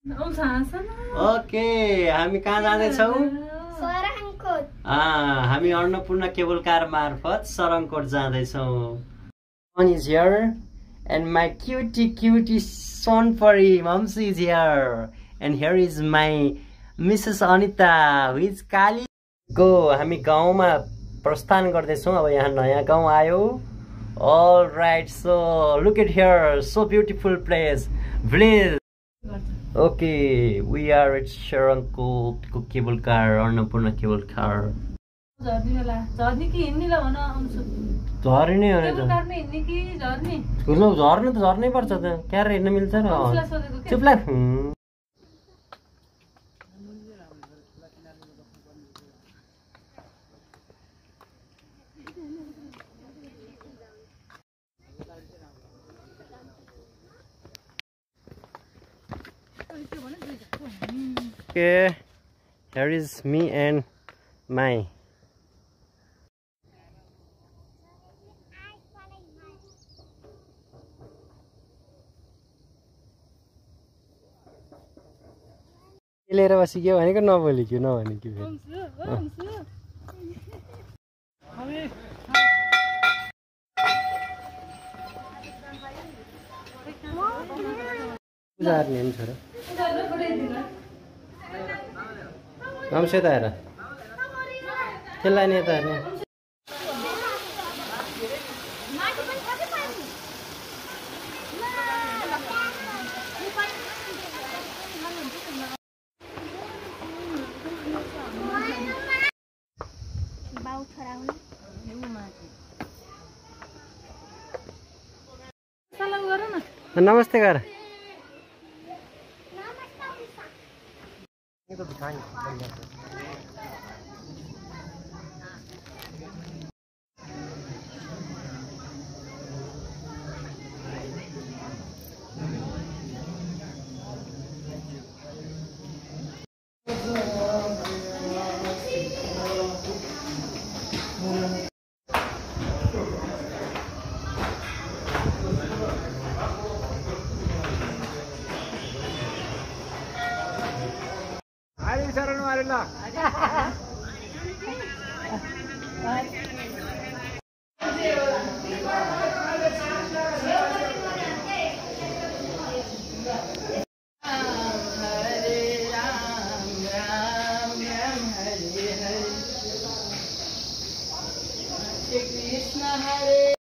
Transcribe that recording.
Okay हामी कहाँ जाँदैछौँ हामी अन्नपूर्ण केबल कार मार्फत सरङकोट जाँदैछौँ One is here and my cutie Sonpari Mamsi is here and here is my Mrs. Anita who is Kali go हामी गाउँमा प्रस्थान गर्दैछौँ अब यहाँ नयाँ गाउँ आयो all right so look at here so beautiful place village okay we are at Sarangkot cable car Annapurna cable car झर्ने नै हो झर्नु त झर्नै पर्छ त क्यार हेर्न मिल्छ र चुप लाग Okay, here is me and my लिएर बसिक्यो भनेको नबोलेको नभनेको उजार्ने नि छोरा नमस्ते त हेर त्यसलाई नि यता हेर्ने नमस्ते गर Ari sarano arila.